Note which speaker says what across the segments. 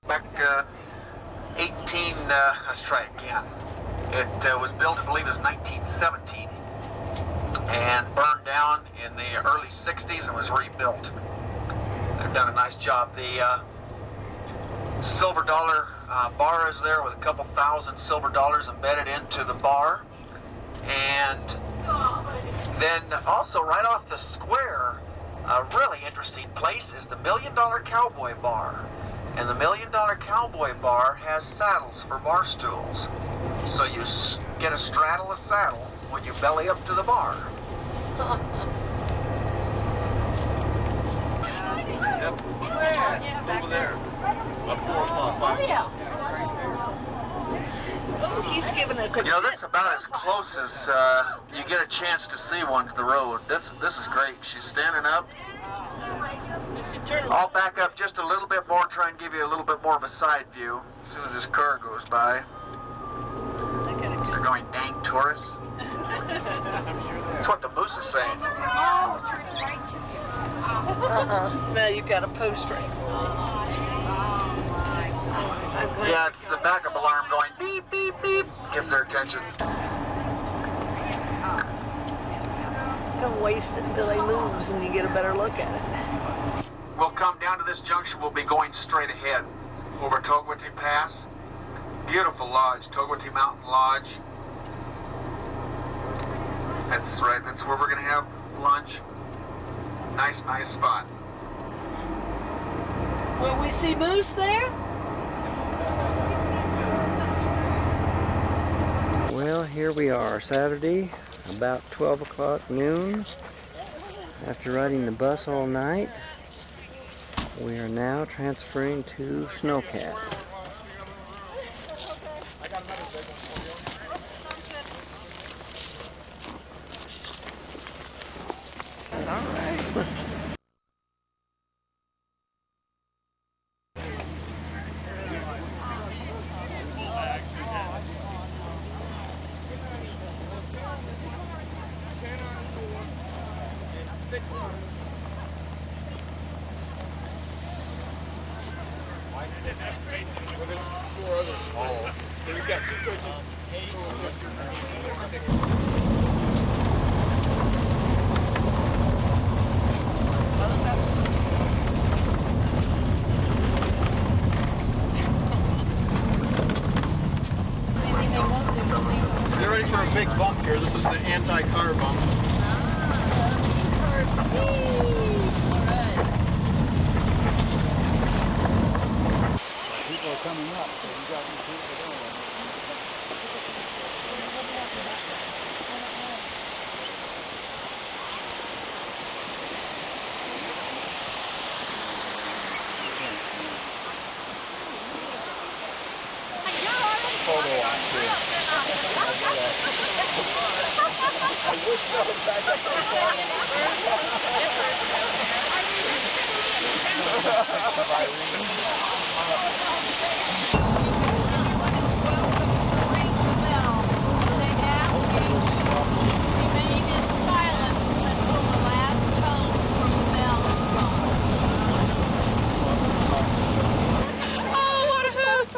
Speaker 1: back 18, let's try again. It was built, I believe it was 1917, and burned down in the early 60s and was rebuilt. They've done a nice job. The silver dollar bar is there with a couple thousand silver dollars embedded into the bar. And then also right off the square, a really interesting place is the $1 Million Cowboy Bar. And the $1 Million Cowboy Bar has saddles for bar stools. So you get a straddle a saddle when you belly up to the bar.
Speaker 2: Yep. Where? Yeah, back over there. About 4 o'clock.
Speaker 3: Oh, yeah. Oh, he's giving us a...
Speaker 1: You know, this is about as close as you get a chance to see one to the road. This is great. She's standing up. I'll back up just a little bit more, try and give you a little bit more of a side view as soon as this car goes by. They're going, dang tourists. That's what the moose is saying.
Speaker 3: Oh, turns right to you. Now you've got a post right.
Speaker 1: Yeah, it's the backup alarm going beep, beep, beep. Gets their attention.
Speaker 3: Don't waste it until he moves and you get a better look at it.
Speaker 1: We'll come down to this junction. We'll be going straight ahead over Togwati Pass. Beautiful lodge, Togwati Mountain Lodge. That's right, that's where we're going to have lunch. Nice, nice spot.
Speaker 3: Will we see moose there?
Speaker 4: Well, here we are, Saturday, about 12 o'clock noon. After riding the bus all night, we are now transferring to Snowcat. All right.
Speaker 2: We've got 2 coaches.
Speaker 5: Get ready for a big bump here. This is the anti-car bump.
Speaker 6: People are coming up, so you got these people going.
Speaker 5: Photo op too.
Speaker 6: I wish I was back up
Speaker 7: Remain in silence until the last tone from the bell is gone. Oh, what a hoot!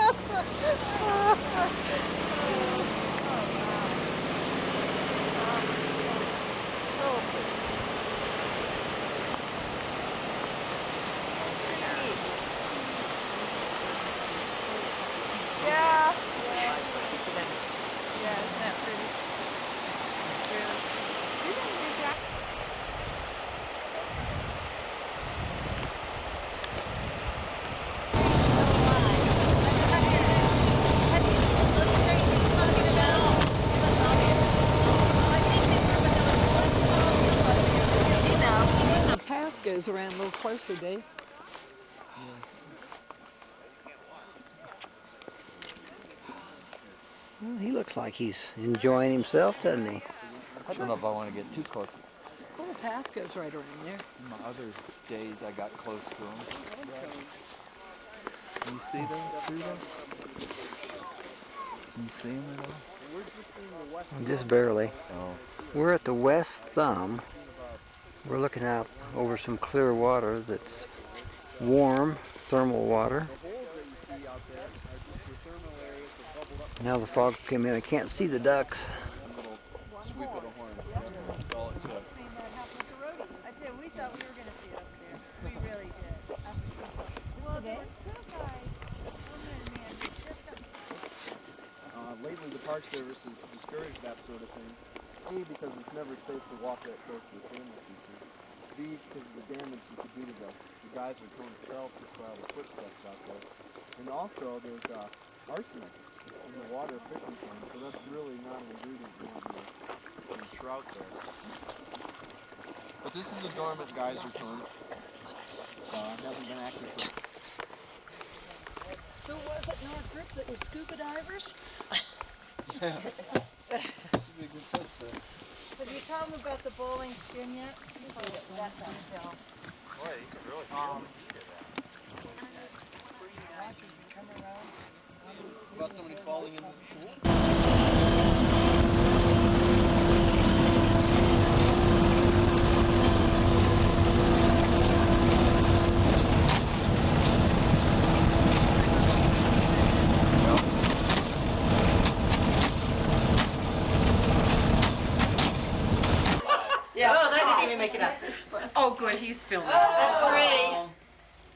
Speaker 3: Goes around a little closer, Dave.
Speaker 4: Well, he looks like he's enjoying himself, doesn't he?
Speaker 6: I don't know if I want to get too close.
Speaker 3: Well, the path goes right around there.
Speaker 6: In my other days, I got close to them. Can you see those through them? Can you see them at all?
Speaker 4: Just barely.
Speaker 6: Oh.
Speaker 4: We're at the west thumb. We're looking out over some clear water that's warm, thermal water.
Speaker 6: out there. The thermal areas have bubbled up.
Speaker 4: Now the fog came in. I can't see the ducks.
Speaker 6: A little sweep of the horn. That's all it took.
Speaker 8: I did. We thought we were going to see it up there. We really did. Well, there were two guys.
Speaker 6: Lately, the Park Service has discouraged that sort of thing. A, because it's never safe to walk that close to the thermal feature. B, because of the damage you could do to the geyser cone itself just by all the footsteps out there. And also, there's arsenic in the water fishing pond, so that's really not an ingredient you want in trout there. But this is a dormant geyser cone. Hasn't been active for...
Speaker 3: Who was it in our group that was scuba divers?
Speaker 6: Yeah. This would be a good test there.
Speaker 8: Have you told them about the bowling skin yet? That downhill.
Speaker 2: Boy, you can really
Speaker 6: About somebody falling in this pool?
Speaker 3: Yeah.
Speaker 9: Oh, that didn't even make it up. Oh, good, he's filming. That's three.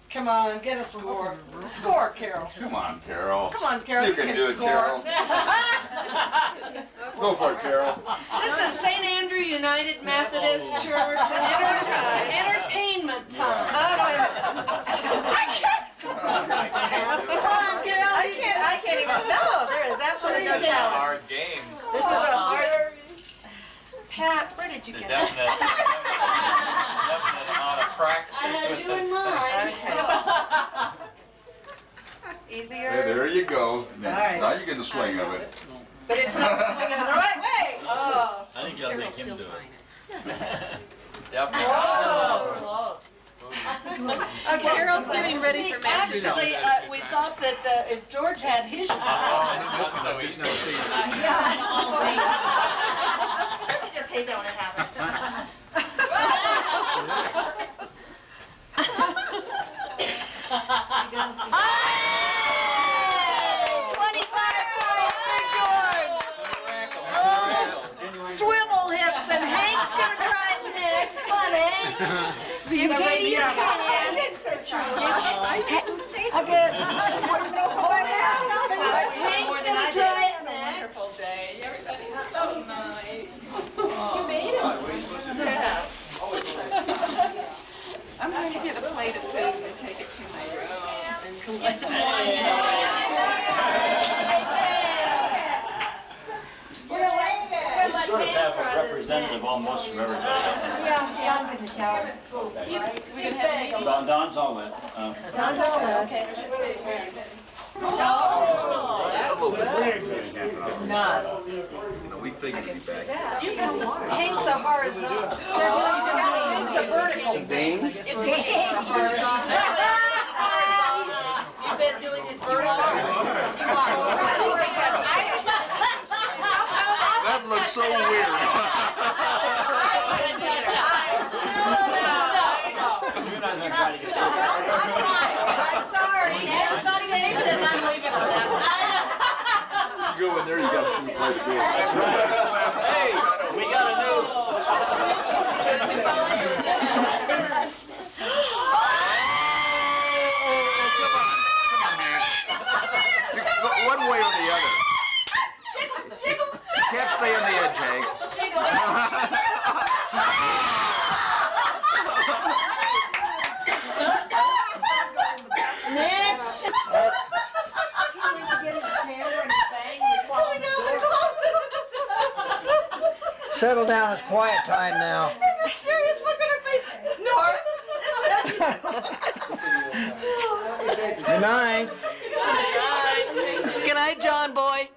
Speaker 3: Come on, get a score. Score, Carol.
Speaker 2: Come on, Carol.
Speaker 9: Come on, Carol,
Speaker 2: You can do it, Carol. Go for it, Carol.
Speaker 3: This is St. Andrew United Methodist Church. Entertainment time.
Speaker 9: I can't even. No, there is absolutely no challenge.
Speaker 2: Hard game.
Speaker 9: This is a hard. Pat, where did you
Speaker 2: It's a
Speaker 9: get it?
Speaker 2: definite amount of practice.
Speaker 3: I had
Speaker 2: with
Speaker 3: you
Speaker 2: this
Speaker 3: in mind.
Speaker 9: Easier.
Speaker 2: Yeah, there you go.
Speaker 9: right.
Speaker 2: Now you get the swing of it.
Speaker 9: But it's not swinging the right way. Oh.
Speaker 10: I think y'all make him do it.
Speaker 2: Definitely.
Speaker 3: Oh.
Speaker 9: Okay, Carol's getting ready for match.
Speaker 3: Actually, we thought that if George had his...
Speaker 2: Oh, this one, so easy.
Speaker 9: Don't you just hate that when it happens? Hey! 25 points for George!
Speaker 3: Swivel hips, and Hank's gonna try it next. Come on, Hank. Give Katie your hand. Okay. Hank's gonna try it next.
Speaker 9: I'm going to get a plate of food and take it to my room and collect some more.
Speaker 10: We sort of have a representative almost from everybody.
Speaker 8: Yeah, Don's in the shower.
Speaker 10: Don's all wet.
Speaker 8: Don's all wet.
Speaker 9: This is not easy.
Speaker 2: We figured you back.
Speaker 3: Hank's a horizontal. Hank's a vertical. It's a horizontal. You've been doing it vertical.
Speaker 2: That looks so weird.
Speaker 10: You're not going to try to get
Speaker 9: I'm sorry. Everybody says I'm leaving on that one.
Speaker 2: You go in there, you got to play the game.
Speaker 10: Hey, we got a new.
Speaker 2: One way or the other.
Speaker 9: Jiggle.
Speaker 2: You can't stay on the edge, Hank.
Speaker 3: Next.
Speaker 4: Settle down. It's quiet time now.
Speaker 9: There's a serious look on her face. North?
Speaker 4: Good night.
Speaker 3: Good night, John boy.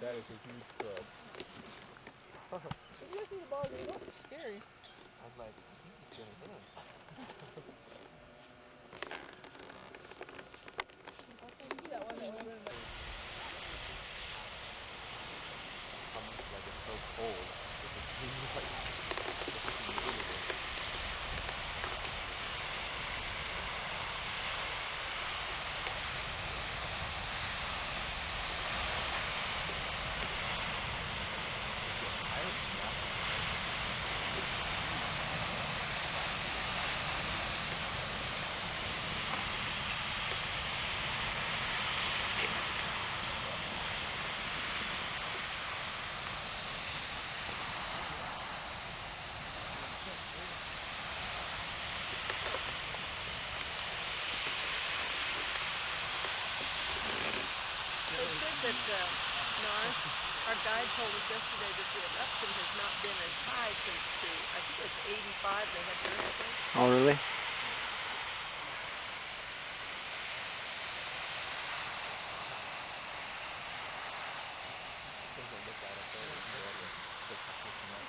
Speaker 6: That is a huge club.
Speaker 3: You see the ball, it looks scary.
Speaker 6: I'm like, I think he's gonna hit him. Like it's so cold. It's like
Speaker 3: They said that Norris, our guide told us yesterday that the eruption has not been as high since I think it was 85 they had the earthquake.
Speaker 4: Oh, really?
Speaker 3: This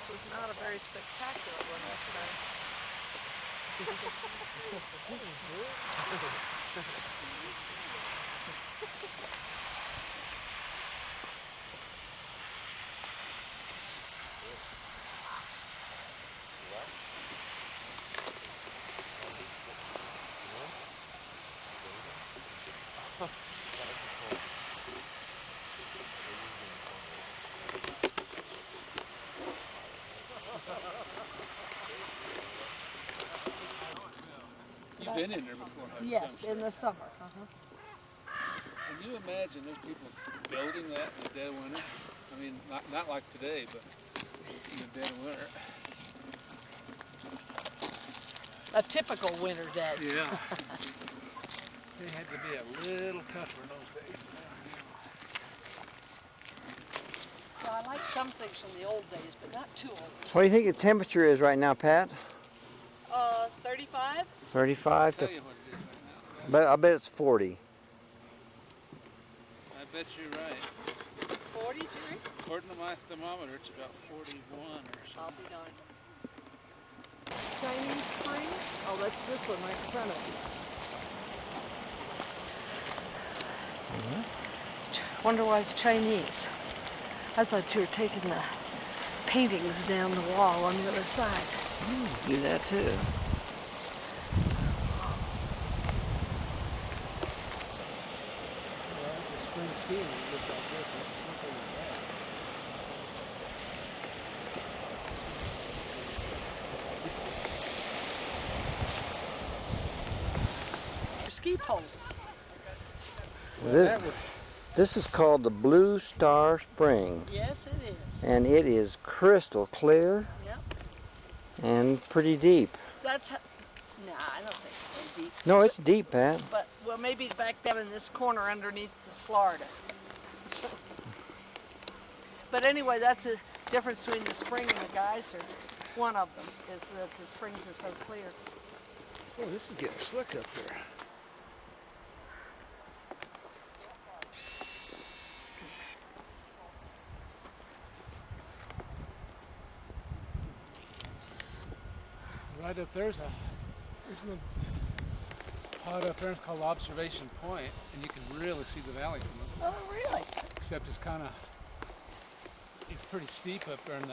Speaker 3: was not a very spectacular one yesterday.
Speaker 2: You've been in there before, haven't you?
Speaker 3: Yes, in the summer.
Speaker 2: Can you imagine those people building that in the dead of winter? I mean, not like today, but in the dead of winter.
Speaker 3: A typical winter day.
Speaker 2: Yeah. They had to be a little tougher in those days.
Speaker 3: So I like some things from the old days, but not too old.
Speaker 4: What do you think the temperature is right now, Pat?
Speaker 3: 35?
Speaker 4: 35
Speaker 2: I'll tell
Speaker 4: to...
Speaker 2: you what it is right now.
Speaker 4: But I bet it's 40.
Speaker 2: I bet you're right.
Speaker 3: 43?
Speaker 2: According to my thermometer, it's about 41 or so.
Speaker 3: I'll be darned. Chinese spring? Oh, that's this one right in front of you. Wonder why it's Chinese. I thought you were taking the paintings down the wall on the other side.
Speaker 4: Do that too.
Speaker 6: that's a spring skiing. It looks like this. It's simple as that.
Speaker 3: Ski poles.
Speaker 4: This is called the Blue Star Spring.
Speaker 3: Yes, it is.
Speaker 4: And it is crystal clear.
Speaker 3: Yep.
Speaker 4: And pretty deep.
Speaker 3: That's how, nah, I don't think it's very deep.
Speaker 4: No, it's deep, Pat.
Speaker 3: But, well, maybe back down in this corner underneath the Florida. But anyway, that's the difference between the spring and the geyser. One of them is that the springs are so clear.
Speaker 2: Oh, this is getting slick up here. Right up there's a pot up there called Observation Point, and you can really see the valley from it.
Speaker 3: Oh, really?
Speaker 2: Except it's pretty steep up there, and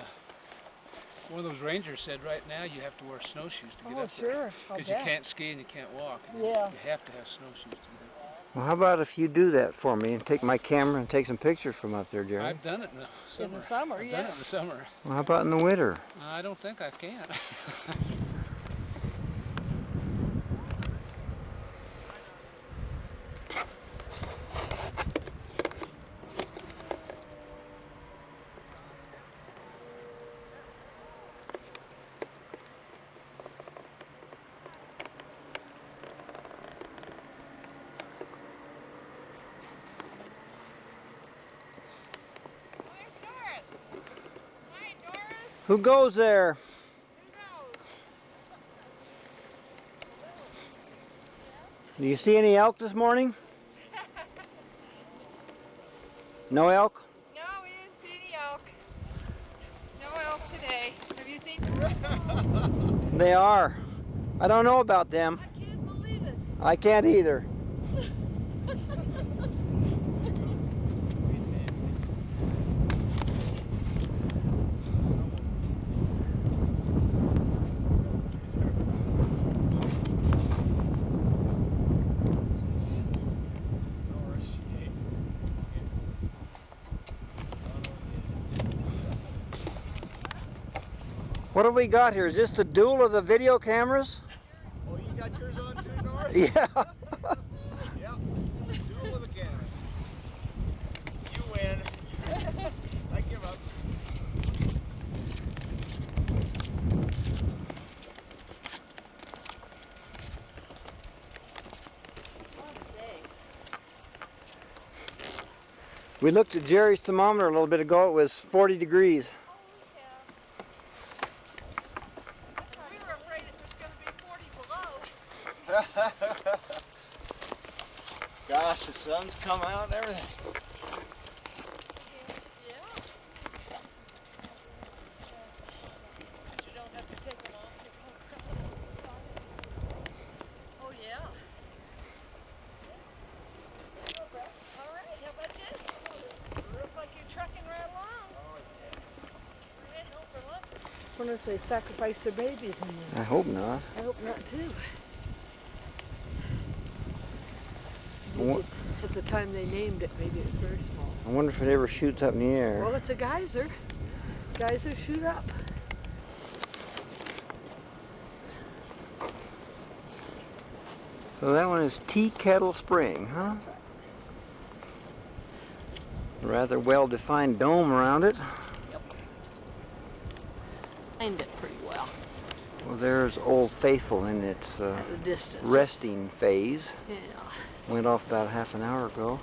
Speaker 2: one of those rangers said right now you have to wear snowshoes to get up there. Because you can't ski and you can't walk.
Speaker 3: Yeah.
Speaker 2: You have to have snowshoes to get up there.
Speaker 4: Well, how about if you do that for me and take my camera and take some pictures from up there, Jerry?
Speaker 2: I've done it in the summer.
Speaker 3: In the summer,
Speaker 2: I've
Speaker 3: yeah.
Speaker 2: done it in the summer.
Speaker 4: Well, how about in the winter?
Speaker 2: I don't think I can.
Speaker 4: Who goes there? Do you see any elk this morning? No elk?
Speaker 8: No, we
Speaker 3: crazy.
Speaker 4: They are. I don't know about them.
Speaker 3: I can't believe it.
Speaker 4: I can't either. What have we got here? Is this the duel of the video cameras?
Speaker 5: Oh, you got yours on too, Norris?
Speaker 4: Yeah.
Speaker 5: Yep. Duel with the camera. You win. I give up.
Speaker 4: We looked at Jerry's thermometer a little bit ago. It was 40 degrees.
Speaker 3: We were afraid it was going to be 40 below.
Speaker 5: Gosh, the sun's come out and everything.
Speaker 3: Yeah. You don't have to take them off. Oh, yeah. All right, how about you? Looks like you're trucking right along. We're heading home for lunch. I wonder if they sacrifice their babies in there.
Speaker 4: I hope not.
Speaker 3: I hope not, too.
Speaker 4: What?
Speaker 3: At the time they named it, maybe it was very small.
Speaker 4: I wonder if it ever shoots up in the air.
Speaker 3: Well, it's a geyser. Geysers shoot up.
Speaker 4: So that one is Tea Kettle Spring, huh? Rather well-defined dome around it.
Speaker 3: Yep. Aimed it pretty well.
Speaker 4: Well, there's Old Faithful in its
Speaker 3: At a distance.
Speaker 4: resting phase.
Speaker 3: Yeah.
Speaker 4: Went off about half an hour ago.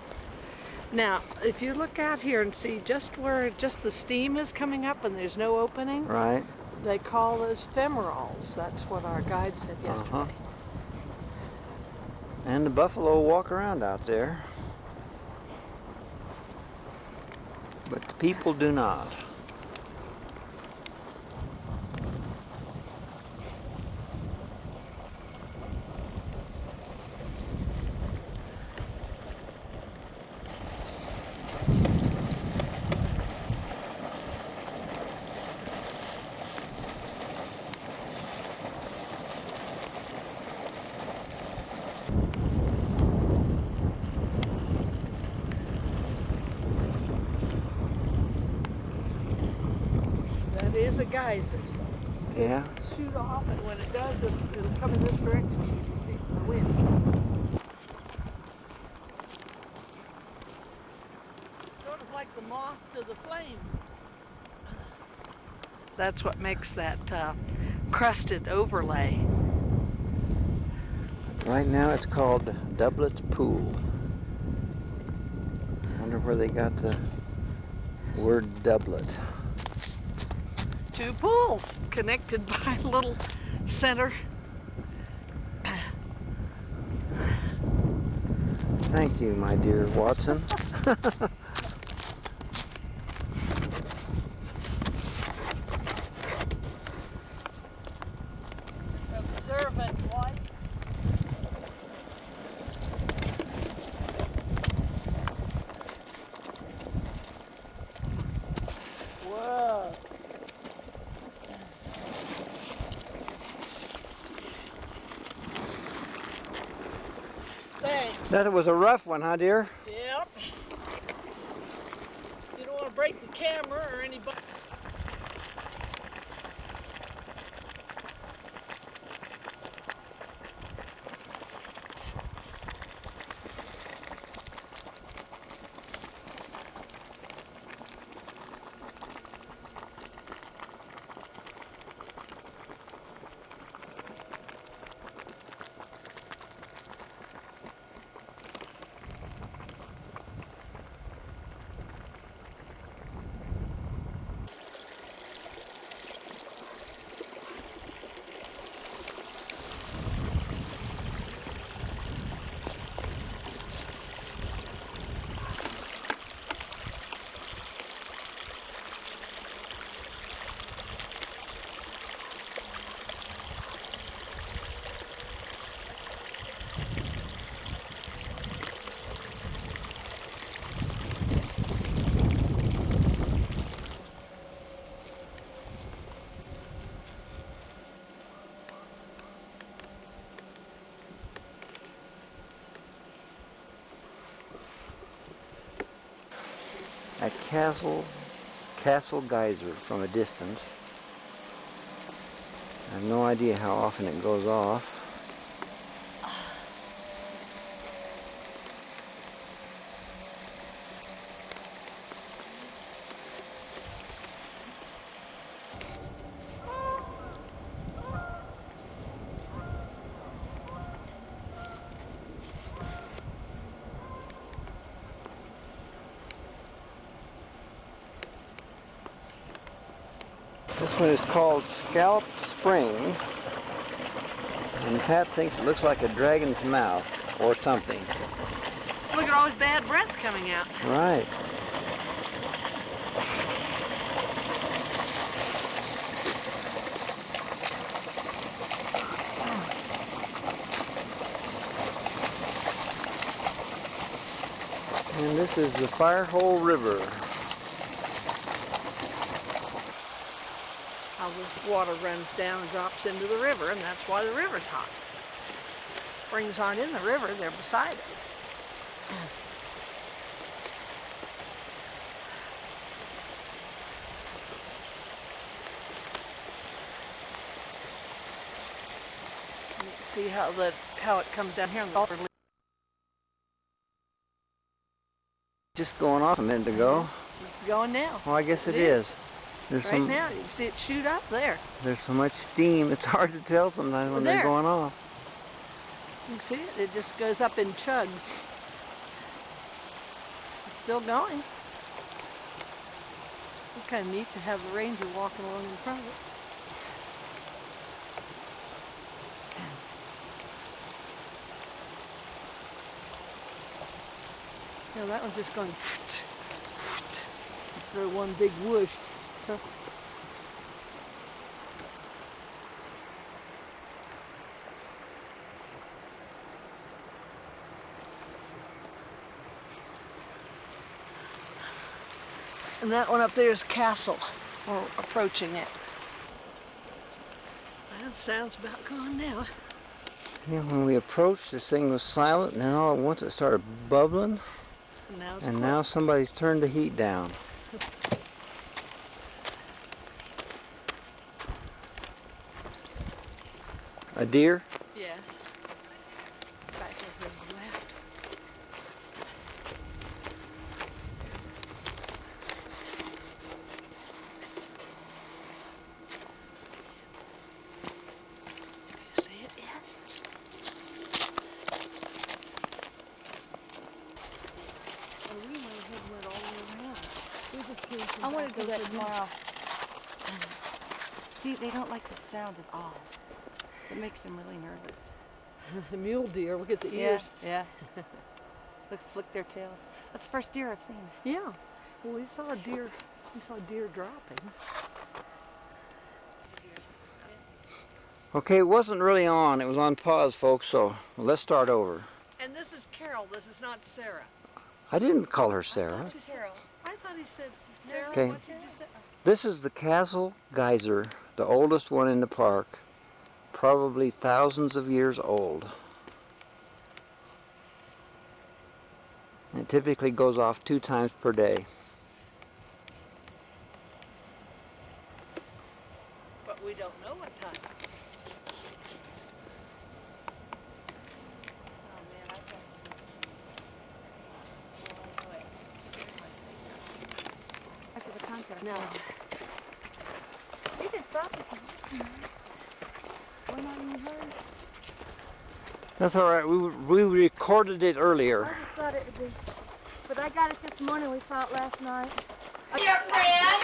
Speaker 3: Now, if you look out here and see just where just the steam is coming up and there's no opening,
Speaker 4: Right.
Speaker 3: they call those femorails. That's what our guide said yesterday.
Speaker 4: And the buffalo walk around out there. But the people do not.
Speaker 3: That is a geyser. So
Speaker 4: Yeah.
Speaker 3: shoot off, and when it does, it'll come in this direction. You can see from the wind. Sort of like the moth to the flame. That's what makes that crusted overlay.
Speaker 4: Right now it's called Doublet Pool. I wonder where they got the word doublet.
Speaker 3: Two pools connected by a little center.
Speaker 4: Thank you, my dear Watson.
Speaker 3: Observant wife. Whoa. Thanks.
Speaker 4: That was a rough one, huh, dear?
Speaker 3: Yep. You don't want to break the camera or anybody.
Speaker 4: at Castle Geyser from a distance. I have no idea how often it goes off. This one is called Scallop Spring, and Pat thinks it looks like a dragon's mouth or something.
Speaker 3: Look at all his bad breaths coming out.
Speaker 4: Right. And this is the Firehole River.
Speaker 3: How the water runs down and drops into the river, and that's why the river's hot. Springs aren't in the river, they're beside it. You can see how it comes down here in the Gulf.
Speaker 4: Just going off a minute ago.
Speaker 3: It's going now.
Speaker 4: Oh, I guess it is. There's
Speaker 3: Right now, you can see it shoot up there.
Speaker 4: There's so much steam, it's hard to tell sometimes when they're going off.
Speaker 3: You can see it, it just goes up in chugs. It's still going. It's kind of neat to have the ranger walking along in front of it. You know, that one's just going instead of one big whoosh. And that one up there is Castle. We're approaching it. Well, sound's about gone now.
Speaker 4: Yeah, when we approached, this thing was silent, and then all at once it started bubbling. And now somebody's turned the heat down. A deer?
Speaker 3: Yeah. Back over to the left. You see it yet? Oh, we went ahead and went all the way around. We just came from
Speaker 8: I want to
Speaker 3: back
Speaker 8: do that
Speaker 3: over there.
Speaker 8: tomorrow. See, they don't like the sound at all. It makes them really nervous.
Speaker 3: The mule deer, look at the ears.
Speaker 8: Yeah. Look, flick their tails. That's the first deer I've seen.
Speaker 3: Yeah. Well, we saw a deer dropping.
Speaker 4: Okay, it wasn't really on. It was on pause, folks, so let's start over.
Speaker 3: And this is Carol. This is not Sarah.
Speaker 4: I didn't call her Sarah.
Speaker 3: Carol. I thought he said Sarah.
Speaker 4: Okay.
Speaker 3: What did you say?
Speaker 4: This is the Castle Geyser, the oldest one in the park, probably thousands of years old. It typically goes off 2 times per day.
Speaker 3: But we don't know what time.
Speaker 8: Oh man, I've got I saw the contrast.
Speaker 3: No.
Speaker 8: You can stop if you want to. We're not in a hurry.
Speaker 4: That's all right. We recorded it earlier.
Speaker 8: I just thought it would be. But I got it this morning. We saw it last night.
Speaker 7: Your friend?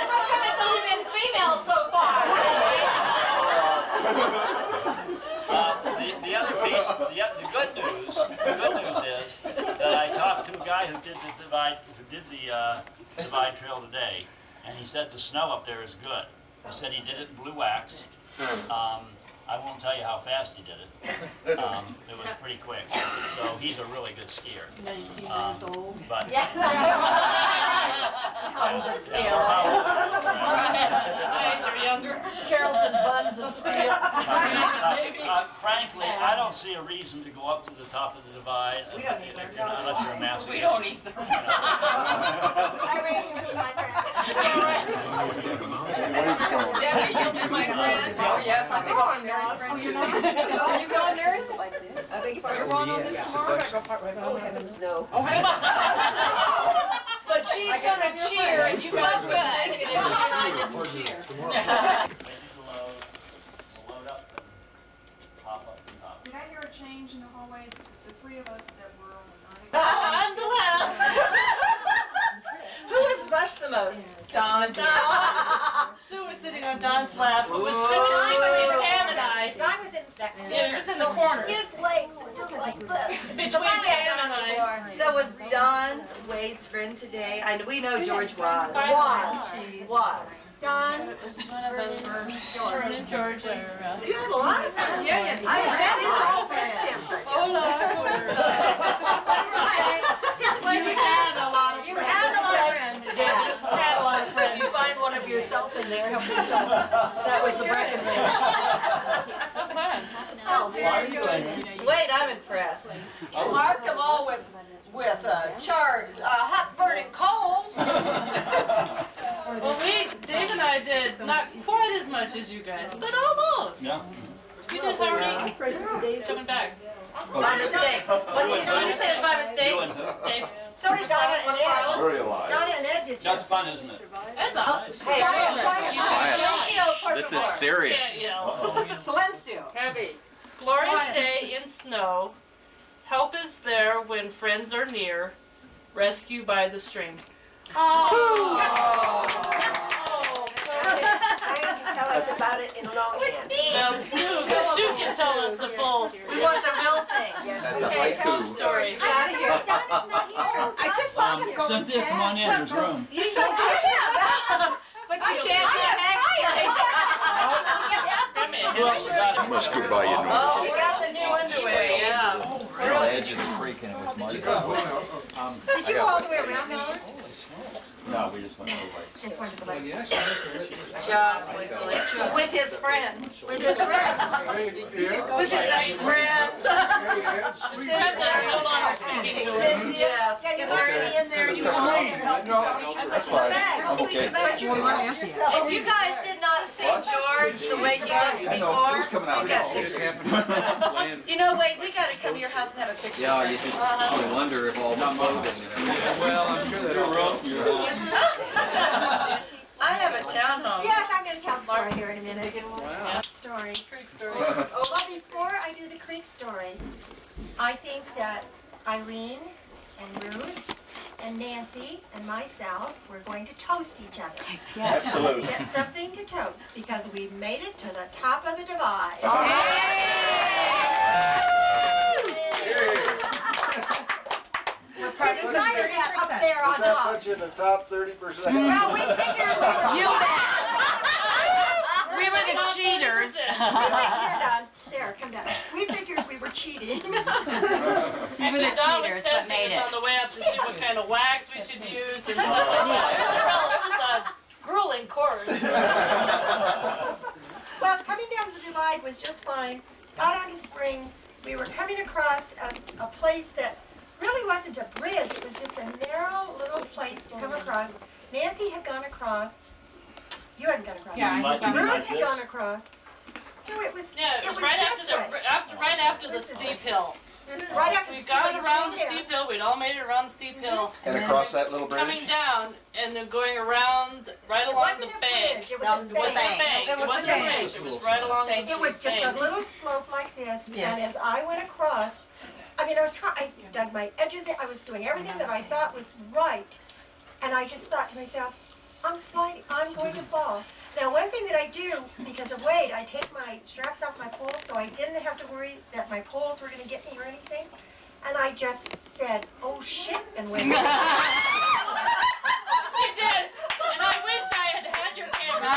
Speaker 7: How come it's only been females so far?
Speaker 10: The other piece, the good news is that I talked to a guy who did the divide trail today, and he said the snow up there is good. He said he did it in blue wax. I won't tell you how fast he did it. It was pretty quick. So he's a really good skier.
Speaker 9: 19 years old.
Speaker 10: But
Speaker 7: Yes. Buns of steel.
Speaker 9: My age or younger.
Speaker 7: Carol says buns of
Speaker 11: steel.
Speaker 10: Frankly, I don't see a reason to go up to the top of the divide
Speaker 11: We don't either.
Speaker 10: unless you're a masochist.
Speaker 11: We don't either.
Speaker 3: Irene, you'll be my friend.
Speaker 11: Debbie, you'll be my friend. Oh, yes, I'll be going Mary's friend.
Speaker 3: Oh, you're
Speaker 11: too.
Speaker 3: not?
Speaker 11: Oh, you going Mary's?
Speaker 3: Like this.
Speaker 11: I beg your pardon. You're on this tomorrow?
Speaker 3: Oh, heavens, no.
Speaker 11: Oh, but she's gonna cheer and you guys would make it if she and I didn't cheer.
Speaker 10: Ready to load, we'll load up and pop up and pop.
Speaker 9: Did I hear a change in the hallway? The three of us that were on the
Speaker 8: I'm the last.
Speaker 3: Who was smushed the most?
Speaker 8: Don. Sue was sitting on Don's lap, who was finishing between Pam and I.
Speaker 3: Don was in that corner.
Speaker 8: Yeah, he was in the corner.
Speaker 3: His legs were just like this.
Speaker 8: Between
Speaker 3: So finally I
Speaker 8: Pam
Speaker 3: got
Speaker 8: and
Speaker 3: on the
Speaker 8: I.
Speaker 3: floor.
Speaker 12: So was Don's Wade's friend today? I know we know George was. Was.
Speaker 3: Don.
Speaker 8: It was one of those Vern and George are,
Speaker 3: You had a lot of friends.
Speaker 11: Yeah, yes.
Speaker 3: That is all friends. You had a lot of friends. You had a lot of friends.
Speaker 8: had a lot of friends.
Speaker 11: You find one of yourself in there, help yourself. That was the Breckenridge.
Speaker 8: So fun.
Speaker 11: Oh, very good.
Speaker 12: Wade, I'm impressed.
Speaker 11: You marked them all with charred, hot burning coals.
Speaker 8: Well, Dave and I did not quite as much as you guys, but almost.
Speaker 10: Yeah.
Speaker 8: We did already coming back.
Speaker 12: By mistake. What did you say is by mistake?
Speaker 8: Dave,
Speaker 3: So did Donna and Ed.
Speaker 5: Very alive.
Speaker 3: Donna and Ed did too.
Speaker 10: That's fun, isn't it?
Speaker 8: that's all.
Speaker 12: Hey,
Speaker 13: This is serious.
Speaker 8: Can't yell.
Speaker 3: Silencio.
Speaker 11: Heavy.
Speaker 8: Glorious day in snow. Help is there when friends are near. Rescue by the stream. Oh.
Speaker 3: Tell us about it in longhand.
Speaker 8: Now, Sue can tell us the full.
Speaker 12: We want the real thing.
Speaker 13: That's a
Speaker 8: Okay, tell the
Speaker 13: haiku.
Speaker 8: story.
Speaker 3: Out of here. Donna's not here. I just saw him go
Speaker 10: Cynthia, come on in, there's room.
Speaker 12: You can do but you can't do next
Speaker 8: Come in.
Speaker 10: Who else is out?
Speaker 5: Must go by you
Speaker 12: Oh, you got the new underwear, yeah.
Speaker 13: We're on the edge of the creek and it was muddy.
Speaker 3: Did you go all the way around, Howard?
Speaker 13: No, we just went over.
Speaker 3: Just went to the lake.
Speaker 12: Just with his friends.
Speaker 3: With his friends.
Speaker 12: With his ex-friends.
Speaker 8: Friends are no longer speaking to her.
Speaker 12: Yes.
Speaker 3: Yeah, you're already in there. You all can help yourself.
Speaker 5: That's fine. I'm okay.
Speaker 3: But you can help yourself.
Speaker 12: If you guys did not see George the way you looked before, we got pictures. You know, Wade, we gotta come to your house and have a picture.
Speaker 13: Yeah, you just you wonder if all the clothing and everything.
Speaker 6: Well, I'm sure that
Speaker 12: I have a townhome.
Speaker 3: Yes, I'm going to tell the story here in a minute.
Speaker 6: Wow.
Speaker 3: Story.
Speaker 8: Creek story.
Speaker 3: Oh, well, before I do the creek story, I think that Irene and Ruth and Nancy and myself, we're going to toast each other.
Speaker 5: Absolutely.
Speaker 3: Get something to toast because we made it to the top of the divide. We're pretty excited up there on
Speaker 5: That
Speaker 3: top.
Speaker 5: puts you in the top 30%.
Speaker 3: Well, we figured we were
Speaker 8: We were the cheaters.
Speaker 3: You're done. There, come down. We figured we were cheating.
Speaker 8: Actually, Don was testing us on the way up to see what kind of wax we should use and stuff like that. It was a grueling course.
Speaker 3: Well, coming down the divide was just fine. Got onto Spring. We were coming across a place that really wasn't a bridge. It was just a narrow little place to come across. Nancy had gone across. You hadn't gone across.
Speaker 8: Yeah,
Speaker 3: Ruth had gone across. No, it was.
Speaker 8: Yeah, it was right after the steep hill.
Speaker 3: Right after
Speaker 8: We
Speaker 3: the
Speaker 8: got
Speaker 3: steep
Speaker 8: around the
Speaker 3: hill.
Speaker 8: steep hill. We'd all made it around the steep hill.
Speaker 5: And across that little bridge?
Speaker 8: Coming down and then going around right along the bank.
Speaker 3: It wasn't a
Speaker 8: It wasn't a
Speaker 3: bank.
Speaker 8: bank. It wasn't a bridge. It was right along the bank.
Speaker 3: It was just a little slope like this, and as I went across, I mean, I dug my edges in, I was doing everything that I thought was right, and I just thought to myself, I'm sliding, I'm going to fall. Now, one thing that I do, because of Wade, I take my straps off my poles, so I didn't have to worry that my poles were going to get me or anything, and I just said, oh shit, and went.
Speaker 8: She did, and I wish I had had your camera.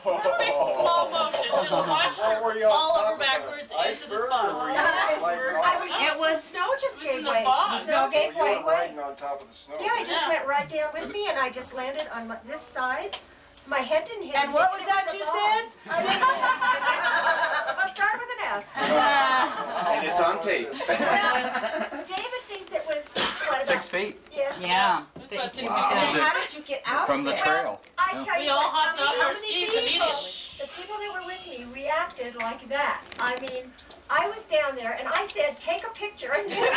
Speaker 8: Perfect slow motion, just watched her fall over backwards into the spot.
Speaker 3: The snow just
Speaker 8: It was
Speaker 3: gave
Speaker 8: in the
Speaker 3: way.
Speaker 8: bottom.
Speaker 3: The snow gave way.
Speaker 5: Riding on top of the snow.
Speaker 3: Yeah, it just went right down with me, and I just landed on this side. My head didn't hit.
Speaker 11: And what was that you said?
Speaker 3: Let's start with an S.
Speaker 5: And it's on tape.
Speaker 3: David thinks it was, what,
Speaker 13: 6 feet.
Speaker 3: Yeah.
Speaker 8: Yeah.
Speaker 11: And then how did you get out
Speaker 13: From the
Speaker 11: of there?
Speaker 13: trail.
Speaker 3: I tell
Speaker 8: We
Speaker 3: you
Speaker 8: all
Speaker 3: what,
Speaker 8: hopped off
Speaker 3: how
Speaker 8: our
Speaker 3: many
Speaker 8: skis
Speaker 3: people-
Speaker 8: immediately.
Speaker 3: The people that were with me reacted like that. I mean, I was down there and I said, take a picture. And
Speaker 8: He was laying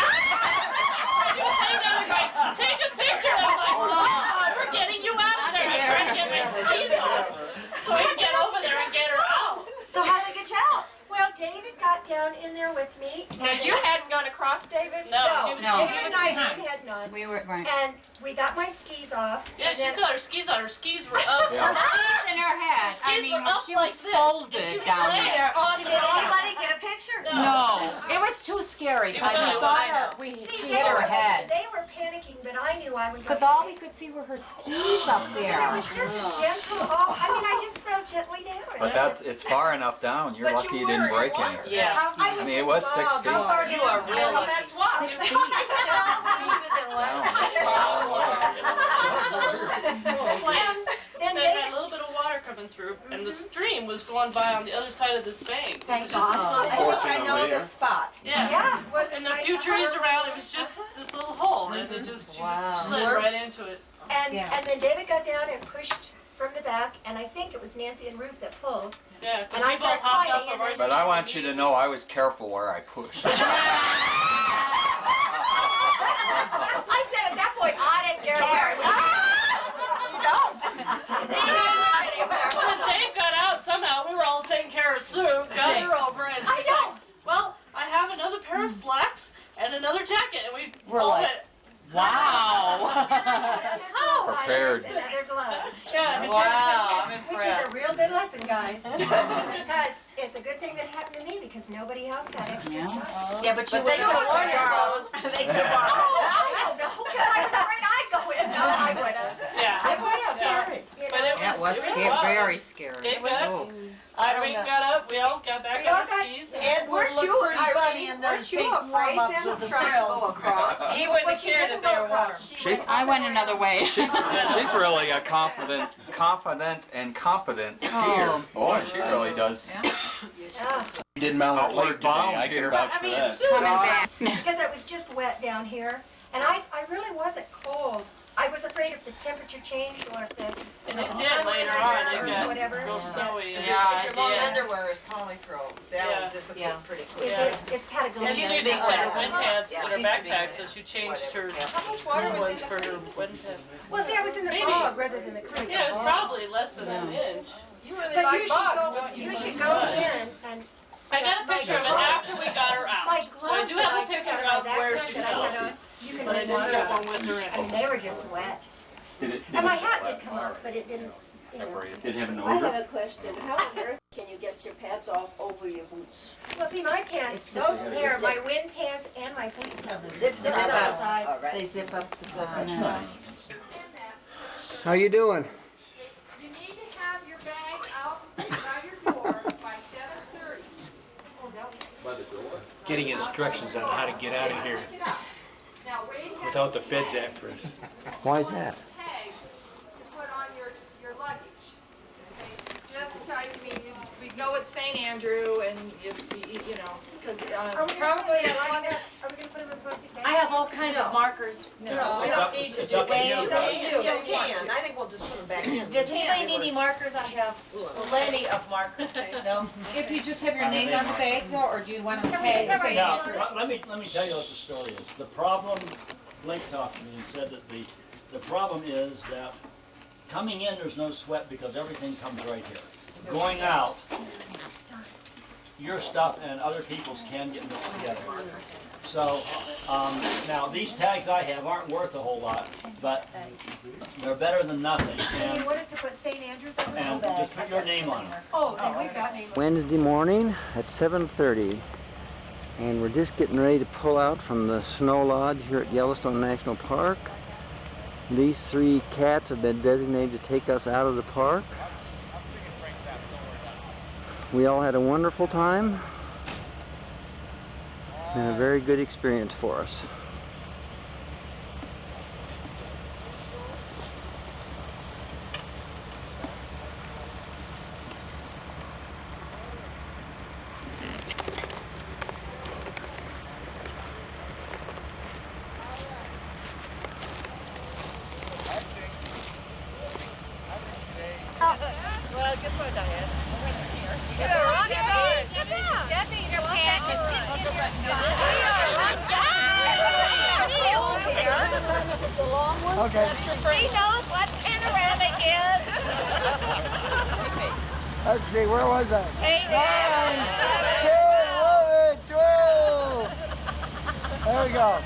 Speaker 8: down there going, take a picture. I'm like, oh, we're getting you out of there. I'm trying to get my skis off so we can get over there and get her out.
Speaker 3: So how did they get you out? Well, David got down in there with me.
Speaker 12: Now, you hadn't gone across, David?
Speaker 8: No,
Speaker 3: David and I had none.
Speaker 12: We were, right.
Speaker 3: And we got my skis off.
Speaker 8: Yeah,
Speaker 3: and
Speaker 8: she
Speaker 3: then-
Speaker 8: still had her skis on. Her skis were up.
Speaker 13: Yeah.
Speaker 12: Skis in her head.
Speaker 8: Skis were up
Speaker 12: she was
Speaker 8: like this.
Speaker 12: folded
Speaker 8: And she was
Speaker 12: down
Speaker 8: laying
Speaker 12: there.
Speaker 8: on
Speaker 11: Did
Speaker 8: top.
Speaker 11: anybody get a picture?
Speaker 12: No, it was too scary.
Speaker 8: It was
Speaker 12: I
Speaker 8: really
Speaker 12: thought
Speaker 3: See,
Speaker 12: she hit her head.
Speaker 3: They were panicking, but I knew I was
Speaker 12: Because
Speaker 3: okay.
Speaker 12: all we could see were her skis up
Speaker 3: Because
Speaker 12: there.
Speaker 3: it was just a gentle, I mean, I just fell gently down.
Speaker 13: But it's far enough down. You're
Speaker 11: But
Speaker 13: lucky
Speaker 11: you
Speaker 13: you didn't
Speaker 11: were
Speaker 13: break
Speaker 11: in
Speaker 13: any.
Speaker 11: water.
Speaker 8: Yes.
Speaker 13: I mean, it was 6 feet.
Speaker 11: How far you are real lucky. That's why.
Speaker 12: 6 feet.
Speaker 3: Then
Speaker 8: They had
Speaker 3: David,
Speaker 8: a little bit of water coming through, and the stream was going by on the other side of this bank.
Speaker 12: Thank
Speaker 8: It was just this
Speaker 12: God.
Speaker 8: little
Speaker 11: I think I know the spot.
Speaker 8: Yeah.
Speaker 3: yeah.
Speaker 8: And a few trees around, it was just this little hole, and it just, she just slid right into it.
Speaker 3: And then David got down and pushed from the back, and I think it was Nancy and Ruth that pulled.
Speaker 8: Yeah, because
Speaker 3: And I
Speaker 8: we both
Speaker 3: started
Speaker 8: hopped
Speaker 3: climbing,
Speaker 8: up
Speaker 3: and
Speaker 8: of our
Speaker 3: then-
Speaker 13: But I want you to know I was careful where I pushed.
Speaker 3: I said at that point, I didn't care where. You don't.
Speaker 8: When Dave got out, somehow we were all taking care of Sue, got her over, and
Speaker 3: I
Speaker 8: he's
Speaker 3: know.
Speaker 8: like, well, I have another pair of slacks and another jacket, and we
Speaker 12: We're
Speaker 8: all
Speaker 12: like,
Speaker 8: went,
Speaker 12: wow.
Speaker 13: Prepared.
Speaker 3: And other gloves.
Speaker 8: yeah, but
Speaker 11: Wow, I'm
Speaker 3: Which is a
Speaker 11: impressed.
Speaker 3: real good lesson, guys. Because it's a good thing that happened to me because nobody else had extra
Speaker 12: Yeah.
Speaker 3: stuff.
Speaker 11: Yeah, but you
Speaker 8: But they
Speaker 11: would have
Speaker 8: could've worn your
Speaker 11: clothes. They could have
Speaker 3: Oh, I don't know. I was afraid I'd go in. No, I would have.
Speaker 8: yeah.
Speaker 3: I would have.
Speaker 8: Yeah.
Speaker 3: You
Speaker 8: But
Speaker 3: know?
Speaker 8: it was wild.
Speaker 12: very scary.
Speaker 8: Dave got,
Speaker 12: Oh.
Speaker 11: I don't
Speaker 8: we
Speaker 11: know.
Speaker 8: got up, we all got back
Speaker 3: We all
Speaker 8: on our
Speaker 3: got-
Speaker 8: skis.
Speaker 11: Ed would
Speaker 3: Weren't
Speaker 11: look
Speaker 3: you-
Speaker 11: pretty
Speaker 3: Irene,
Speaker 11: funny in those
Speaker 3: weren't you
Speaker 11: big
Speaker 3: afraid
Speaker 11: warm-ups
Speaker 3: then
Speaker 11: with
Speaker 3: of
Speaker 11: the
Speaker 3: trying to
Speaker 11: frills.
Speaker 3: go across?
Speaker 8: He wouldn't
Speaker 3: Well,
Speaker 8: have
Speaker 3: she
Speaker 8: cared
Speaker 3: didn't
Speaker 8: if they
Speaker 3: go
Speaker 8: were warm.
Speaker 3: across. She
Speaker 13: She's-
Speaker 12: I went another way.
Speaker 13: She's really a confident skier. Boy, she really does.
Speaker 3: Ah,
Speaker 5: You did Mount
Speaker 13: Outward
Speaker 5: Lake today. I can
Speaker 13: volunteer.
Speaker 5: vouch
Speaker 3: I
Speaker 5: for
Speaker 3: mean,
Speaker 5: that.
Speaker 3: Sue
Speaker 12: Coming
Speaker 3: got-
Speaker 12: back.
Speaker 3: because it was just wet down here. And I really wasn't cold. I was afraid if the temperature changed or if the
Speaker 8: And it
Speaker 3: sun
Speaker 8: did
Speaker 3: went
Speaker 8: later
Speaker 3: under
Speaker 8: on,
Speaker 3: or
Speaker 8: it got
Speaker 3: whatever.
Speaker 8: real snowy. And
Speaker 12: Yeah,
Speaker 11: If your long
Speaker 12: did.
Speaker 11: underwear is polypro,
Speaker 8: Yeah.
Speaker 11: that'll disappear pretty quick.
Speaker 3: Is
Speaker 8: Yeah.
Speaker 3: it's Patagonia.
Speaker 8: And she used to her wind pants
Speaker 11: Yeah,
Speaker 8: in her
Speaker 11: she used to be
Speaker 8: backpack,
Speaker 11: in
Speaker 8: so she changed her
Speaker 3: How much water was
Speaker 8: ones
Speaker 3: in
Speaker 8: for
Speaker 3: the
Speaker 8: her wind pants.
Speaker 3: Well, see, I was in the
Speaker 8: Maybe.
Speaker 3: bog rather than the creek.
Speaker 8: Yeah, it was probably less than an inch.
Speaker 11: You really
Speaker 3: But
Speaker 11: like
Speaker 3: you
Speaker 11: bogs,
Speaker 3: should go,
Speaker 11: don't you?
Speaker 3: you should go in and
Speaker 8: I got a picture of it after we got her
Speaker 3: my
Speaker 8: out. So I
Speaker 3: gloves
Speaker 8: do
Speaker 3: that I
Speaker 8: have a
Speaker 3: took
Speaker 8: picture
Speaker 3: out of my
Speaker 8: of where
Speaker 3: backpack
Speaker 8: she
Speaker 3: that I had
Speaker 8: fell.
Speaker 3: on, you can
Speaker 8: But I
Speaker 3: read
Speaker 8: didn't
Speaker 3: water
Speaker 8: get
Speaker 3: out.
Speaker 8: one with her
Speaker 3: I
Speaker 8: in.
Speaker 3: mean, they were just wet. And my hat did come off, but it didn't, you know.
Speaker 5: Did it have an
Speaker 14: I have
Speaker 5: odor?
Speaker 14: a question. How on earth can you get your pads off over your boots?
Speaker 3: Well, see, my pants, both pair, my wind pants and my fleece stuff.
Speaker 14: Zip
Speaker 3: This is on the side.
Speaker 14: All right.
Speaker 11: They zip up the side.
Speaker 4: How you doing?
Speaker 7: You need to have your bag out by your door by 7:30.
Speaker 15: Getting instructions on how to get out of here
Speaker 7: Now, Wade has
Speaker 15: without the feds after us.
Speaker 4: Why is that?
Speaker 7: tags to put on your luggage. Okay? Just tell you, I mean, we know it's St. Andrew and you know, because
Speaker 3: Are we
Speaker 7: probably
Speaker 3: gonna put them in plastic bags?
Speaker 11: I have all kinds of markers.
Speaker 7: No, we
Speaker 15: It's
Speaker 7: don't
Speaker 15: up-
Speaker 7: need to
Speaker 15: it's
Speaker 7: do
Speaker 15: up to
Speaker 7: it.
Speaker 15: you.
Speaker 7: It's up to you.
Speaker 11: You
Speaker 7: Don't want
Speaker 11: can.
Speaker 7: to.
Speaker 11: I think we'll just put them back in. Does anybody need any markers? I have plenty of markers. No?
Speaker 12: If you just have your name on the bag though, or do you want them
Speaker 3: Can we just have our
Speaker 10: Now,
Speaker 3: name on it?
Speaker 10: let me tell you what the story is. The problem, Blake talked to me and said that the problem is that coming in, there's no sweat because everything comes right here. Going out, your stuff and other people's can get mixed together. So, now these tags I have aren't worth a whole lot, but they're better than nothing.
Speaker 3: And you want us to put St. Andrews on
Speaker 10: And
Speaker 3: them?
Speaker 10: just put your name on it.
Speaker 3: Oh, then we've got names.
Speaker 4: Wednesday morning at 7:30, and we're just getting ready to pull out from the snow lodge here at Yellowstone National Park. These three cats have been designated to take us out of the park. We all had a wonderful time and a very good experience for us.
Speaker 12: Okay. He knows what panoramic is.
Speaker 6: Let's see, where was I?
Speaker 12: 9,
Speaker 6: 10, 11, 12. There we go.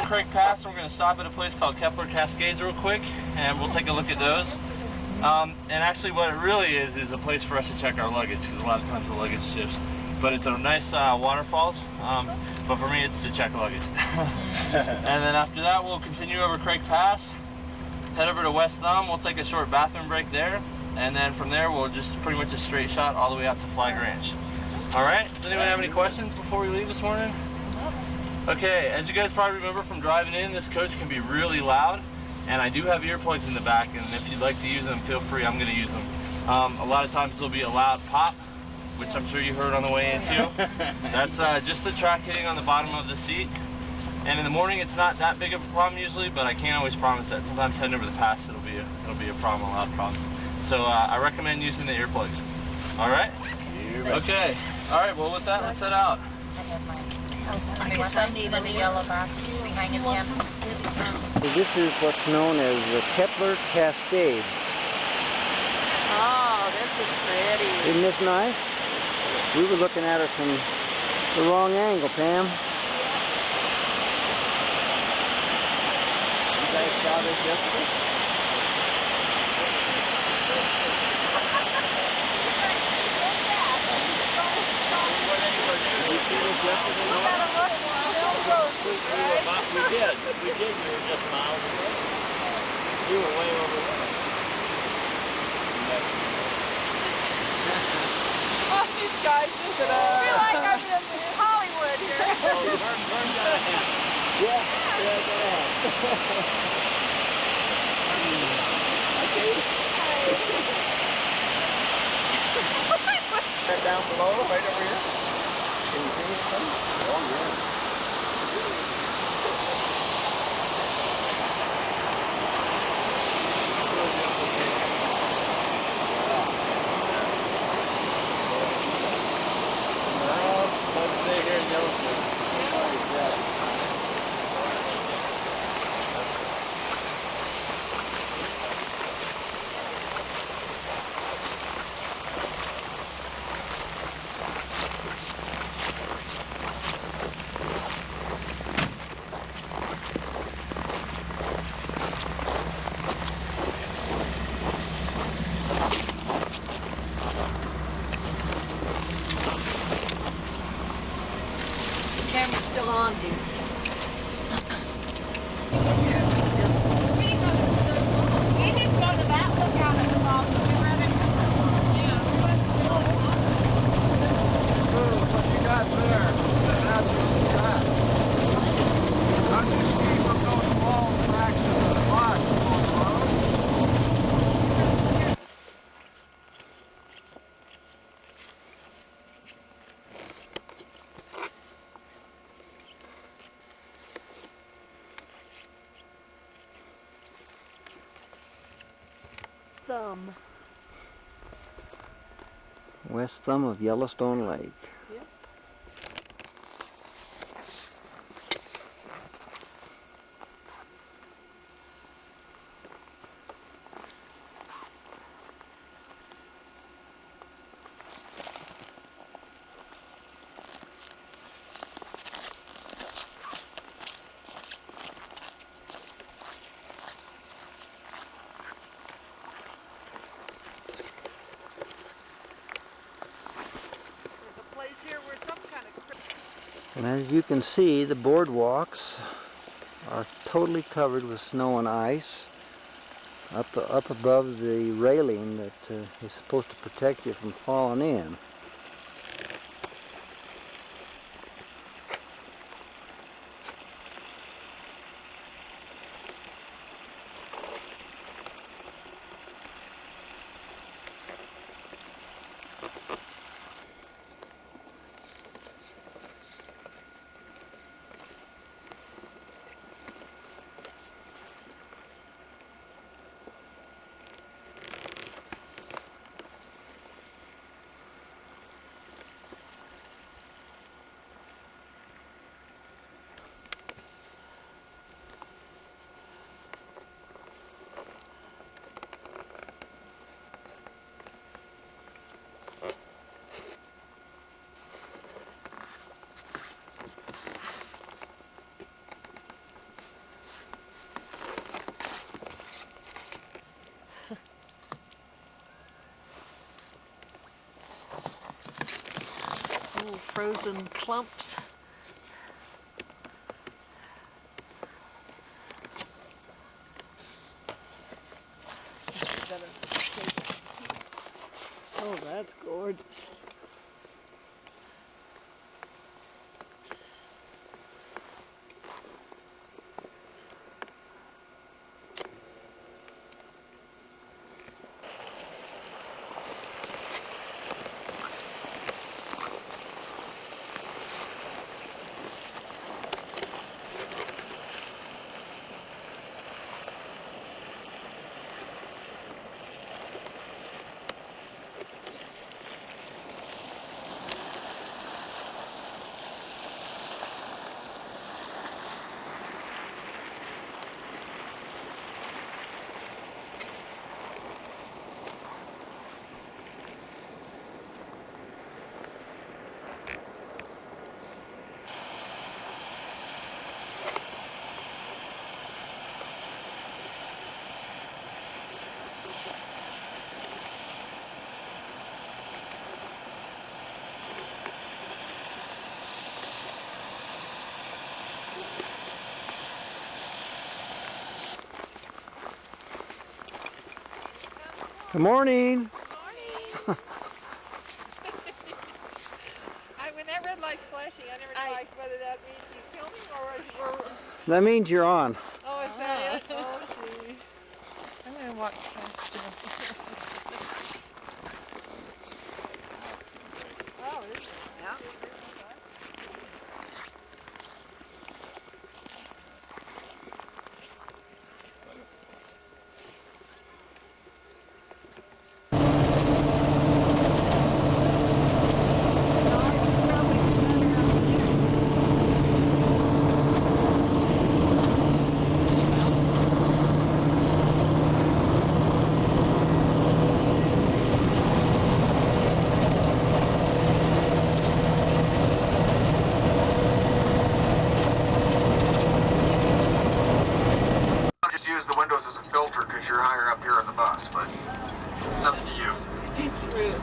Speaker 16: Craig Pass, we're going to stop at a place called Kepler Cascades real quick, and we'll take a look at those. And actually what it really is a place for us to check our luggage, because a lot of times the luggage shifts. But it's a nice waterfalls, but for me it's to check luggage. And then after that we'll continue over Craig Pass, head over to West Thumb, we'll take a short bathroom break there, and then from there we'll just pretty much a straight shot all the way out to Flag Ranch. Alright, does anyone have any questions before we leave this morning? Okay, as you guys probably remember from driving in, this coach can be really loud, and I do have earplugs in the back, and if you'd like to use them, feel free, I'm going to use them. A lot of times there'll be a loud pop, which I'm sure you heard on the way in too. That's just the track hitting on the bottom of the seat. And in the morning it's not that big of a problem usually, but I can't always promise that. Sometimes heading over the pass it'll be a problem, a loud problem. So I recommend using the earplugs. Alright? Okay. Alright, well with that, let's head out.
Speaker 8: I guess I need a yellow box behind your camera.
Speaker 4: This is what's known as the Kepler Cascades.
Speaker 8: Oh, this is pretty.
Speaker 4: Isn't this nice? We were looking at it from the wrong angle, Pam. You guys saw this yesterday? Did you see this yesterday?
Speaker 10: We did. We were just miles away. You were way over there.
Speaker 7: Oh, these guys, look at us. I feel like I'm in Hollywood here.
Speaker 4: Yeah,
Speaker 5: Right down below, right over here. Can you see anything? Oh, yeah.
Speaker 16: Like to say here in Yellowstone.
Speaker 11: The camera's still on, dude.
Speaker 8: We didn't go to that lookout at the falls, but we were at it.
Speaker 5: So, what you got there? How'd you see that? How'd you ski from those walls back to the box?
Speaker 14: Thumb.
Speaker 4: West Thumb of Yellowstone Lake.
Speaker 14: Yep.
Speaker 4: And as you can see, the boardwalks are totally covered with snow and ice up above the railing that is supposed to protect you from falling in.
Speaker 17: frozen clumps. Oh, that's gorgeous.
Speaker 4: Good morning.
Speaker 7: When that red light's flashing, I never know whether that means he's filming or
Speaker 4: That means you're on.
Speaker 7: Oh, is that it? Oh, gee. I'm going to walk past you. Oh, is it? Yeah.
Speaker 1: Just use the windows as a filter because you're higher up here in the bus, but it's up to you.
Speaker 8: True.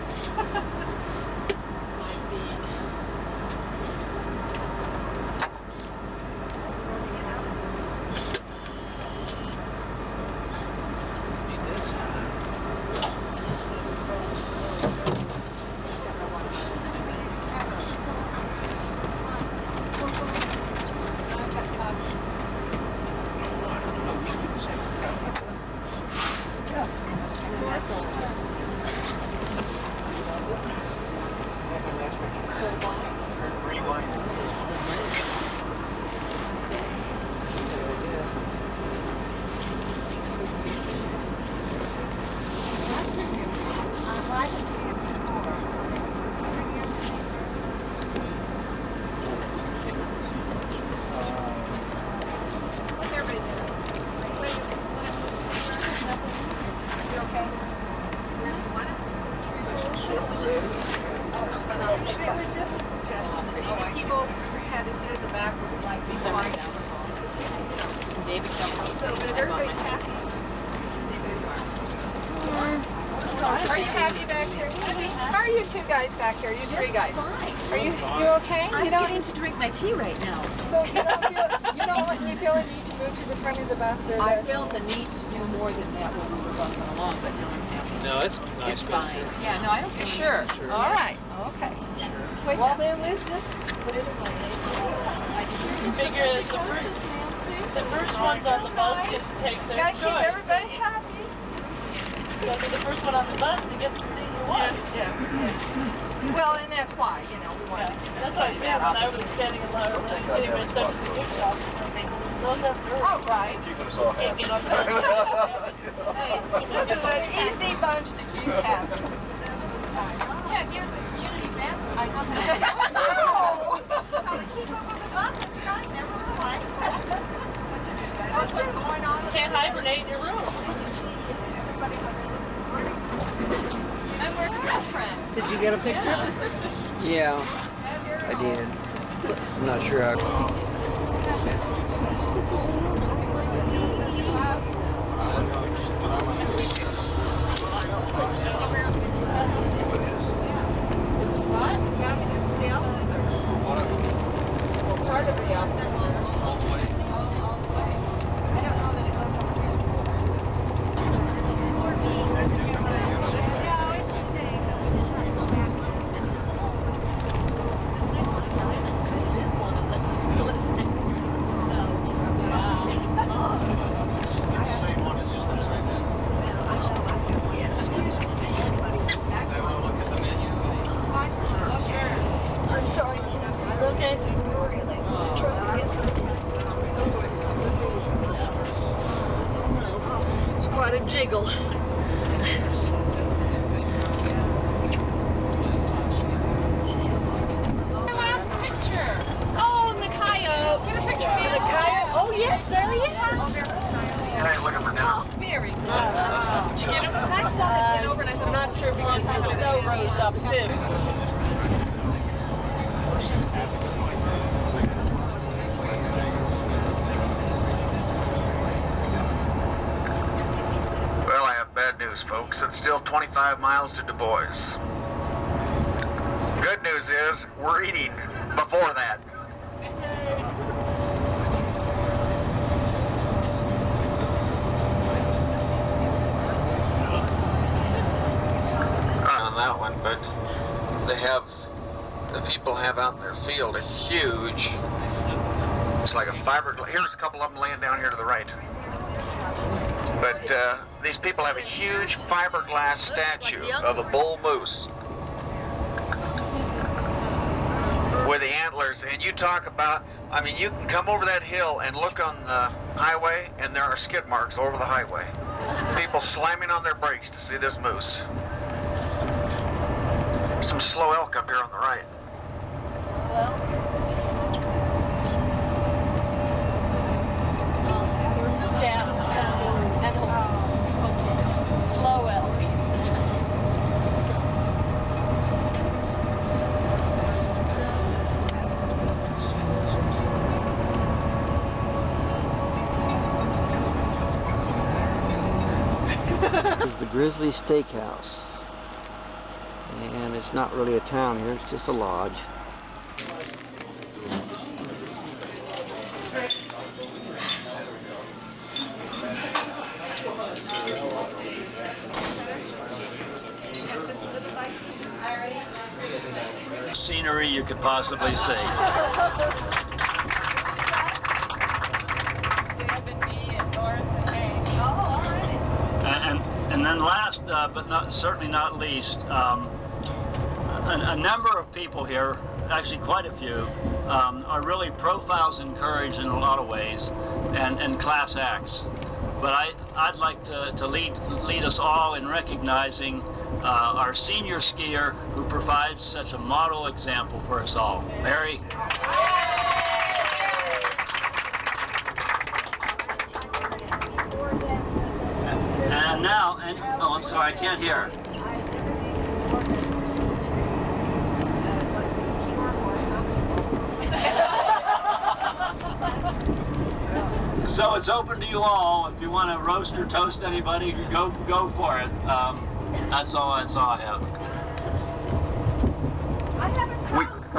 Speaker 7: Are you happy back here? How are you two guys back here? You three guys? Are you okay?
Speaker 17: I'm getting to drink my tea right now.
Speaker 7: So you don't feel a need to move to the front of the bus? Or
Speaker 17: I felt the need to do more than that when we were walking along, but now I'm happy.
Speaker 16: No, it's nice.
Speaker 17: It's fine. Yeah, no, I don't feel
Speaker 7: Sure. All right. Okay. Well, then let's just put it away.
Speaker 8: You figure the first ones on the bus get to take their
Speaker 7: Gotta
Speaker 8: choice.
Speaker 7: keep everybody happy.
Speaker 8: So be the first one on the bus that gets to see you once.
Speaker 7: Yeah. Well, and that's why, we want to.
Speaker 8: That's why I feel when I was standing in line, when I was getting my stuff to the gift shop, those that's early.
Speaker 7: Oh, right.
Speaker 1: Keeping us all happy.
Speaker 7: This is an easy bunch to keep happy.
Speaker 9: Yeah, give us a community band. I want
Speaker 7: No!
Speaker 9: How to keep up with the bus? I never realized.
Speaker 7: What's going on?
Speaker 8: You can't hibernate in your room.
Speaker 9: And we're still friends.
Speaker 17: Did you get a picture?
Speaker 4: Yeah, I did. I'm not sure how.
Speaker 7: This is the elevator.
Speaker 14: quite a jiggle.
Speaker 7: Oh, and the coyote. Get a picture of me.
Speaker 14: The coyote? Oh, yes, there he is.
Speaker 1: Hey, looking for dinner.
Speaker 14: Oh, very good.
Speaker 7: Did you get him? Because I saw it over and I thought,
Speaker 14: I'm not sure because the snow rose up, too.
Speaker 1: Well, I have bad news, folks. It's still 25 miles to Du Bois. Good news is we're eating before that. Not on that one, but the people have out in their field a huge, it's like a fiberglass. Here's a couple of them laying down here to the right. But these people have a huge fiberglass statue of a bull moose with the antlers. And you talk about, I mean, you can come over that hill and look on the highway, and there are skid marks over the highway. People slamming on their brakes to see this moose. Some slow elk up here on the right.
Speaker 14: Slow elk? And horses. Slow elk.
Speaker 4: This is the Grizzly Steakhouse. And it's not really a town here, it's just a lodge.
Speaker 10: Scenery you could possibly see. And then last, but certainly not least, a number of people here, actually quite a few, are really profiles in courage in a lot of ways, and class acts. But I'd like to lead us all in recognizing our senior skier who provides such a model example for us all. Mary. And now, oh, I'm sorry, I can't hear. So it's open to you all. If you want to roast or toast anybody, go for it. That's all I have.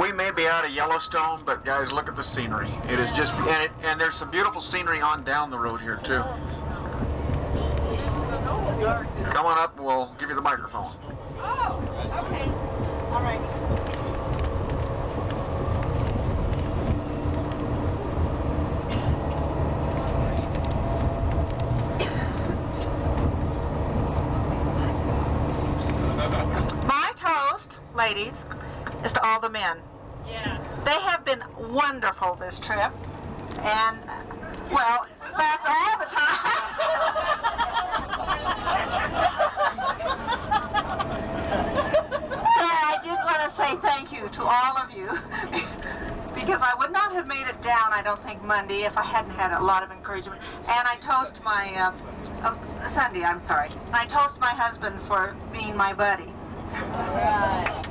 Speaker 1: We may be out of Yellowstone, but guys, look at the scenery. It is just, and there's some beautiful scenery on down the road here too. Come on up, and we'll give you the microphone.
Speaker 7: Oh, okay. All right.
Speaker 12: My toast, ladies, is to all the men.
Speaker 8: Yes.
Speaker 12: They have been wonderful this trip, and, well, in fact, all the time. But I did want to say thank you to all of you, because I would not have made it down, I don't think, Monday if I hadn't had a lot of encouragement. And I toast my, Sunday, I'm sorry. And I toast my husband for being my buddy.
Speaker 14: All right.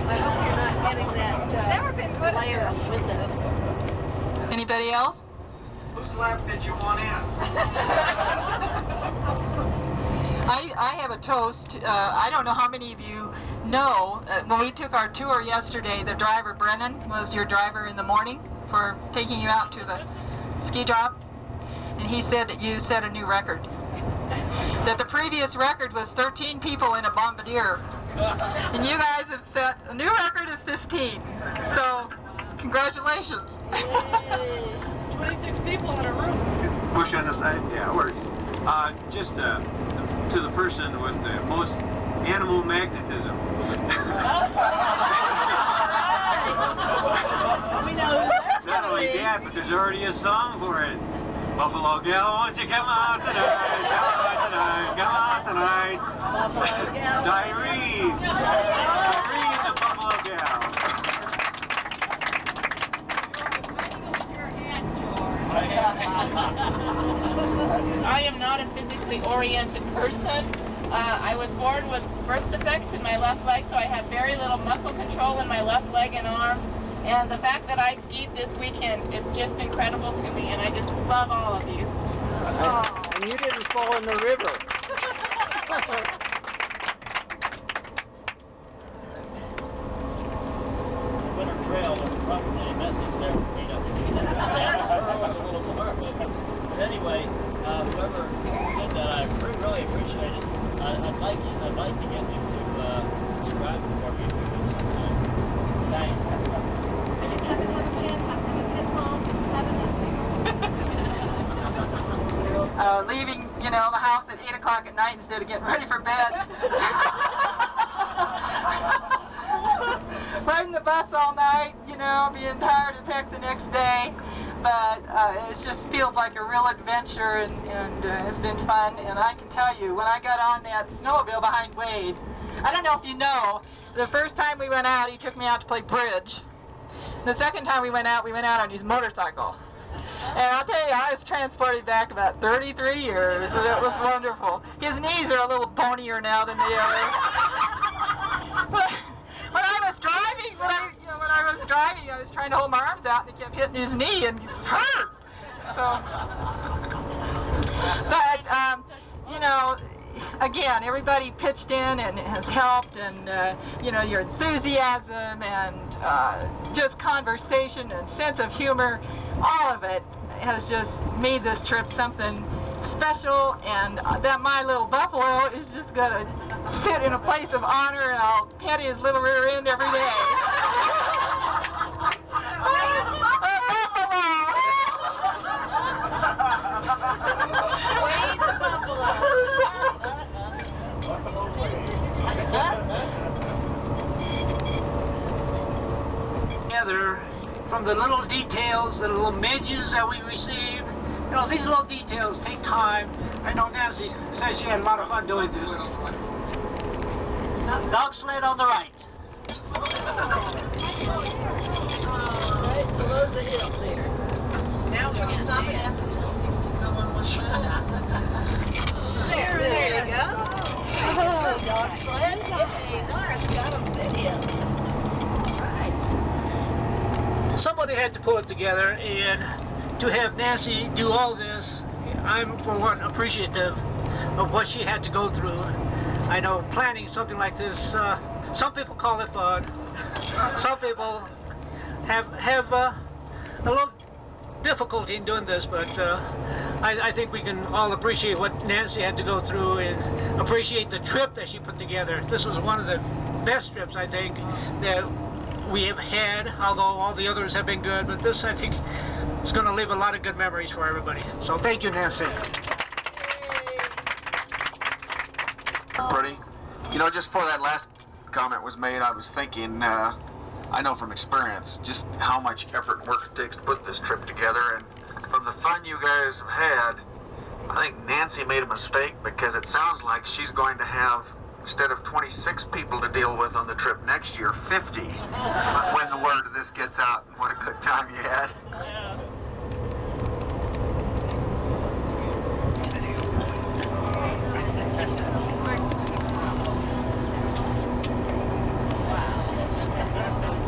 Speaker 14: I hope you're not getting that
Speaker 7: Never been good at
Speaker 14: glare
Speaker 7: this.
Speaker 14: out the window.
Speaker 8: Anybody else?
Speaker 1: Whose lap did you want in?
Speaker 17: I have a toast. I don't know how many of you know, when we took our tour yesterday, the driver, Brennan, was your driver in the morning for taking you out to the ski drop. And he said that you set a new record. That the previous record was 13 people in a bombardier. And you guys have set a new record of 15. So, congratulations.
Speaker 8: 26 people in a room.
Speaker 15: Push on the side? Yeah, it works. Just to the person with the most animal magnetism. like that, but there's already a song for it. Buffalo gal, won't you come out tonight? Come out tonight, come out tonight.
Speaker 14: Buffalo gal.
Speaker 15: Irene. Irene, the Buffalo gal.
Speaker 8: I am not a physically oriented person. I was born with birth defects in my left leg, so I have very little muscle control in my left leg and arm. And the fact that I skied this weekend is just incredible to me, and I just love all of you.
Speaker 4: And you didn't fall in the river.
Speaker 10: Winter Trail, there's probably a message there for me to understand. It was a little more, but anyway, whoever did that, I really appreciate it. I'd like to get you to describe it for me if you would sometime. Thanks.
Speaker 3: I just haven't had a pen, haven't had a pencil, haven't had
Speaker 17: Leaving, you know, the house at 8 o'clock at night instead of getting ready for bed. Riding the bus all night, you know, being tired as heck the next day. But it just feels like a real adventure, and it's been fun. And I can tell you, when I got on that snowmobile behind Wade, I don't know if you know, the first time we went out, he took me out to play bridge. The second time we went out on his motorcycle. And I'll tell you, I was transported back about 33 years, and it was wonderful. His knees are a little bonier now than they are. But when I was driving, I was trying to hold my arms out, and it kept hitting his knee, and it was hurt. So, but you know, again, everybody pitched in and has helped, and you know, your enthusiasm and just conversation and sense of humor, all of it has just made this trip something special, and that my little buffalo is just gonna sit in a place of honor, and I'll pet his little rear end every day.
Speaker 14: Wade the buffalo.
Speaker 15: Together from the little details, the little menus that we received. You know, these little details take time. I know Nancy says she had a lot of fun doing this. Dog sled on the right.
Speaker 14: Right below the hill there.
Speaker 8: Now we can stop and ask
Speaker 14: There you go. Oh, dog sled. Hey, Laura's got a video. Right.
Speaker 15: Somebody had to pull it together, and to have Nancy do all this, I'm, for one, appreciative of what she had to go through. I know planning something like this, some people call it fun. Some people have a little difficulty in doing this, but I think we can all appreciate what Nancy had to go through and appreciate the trip that she put together. This was one of the best trips, I think, that we have had, although all the others have been good, but this, I think, is going to leave a lot of good memories for everybody. So thank you, Nancy.
Speaker 1: Pretty. You know, just before that last comment was made, I was thinking, I know from experience just how much effort and work it takes to put this trip together, and from the fun you guys have had, I think Nancy made a mistake, because it sounds like she's going to have, instead of 26 people to deal with on the trip next year, 50, when the word of this gets out, and what a good time you had.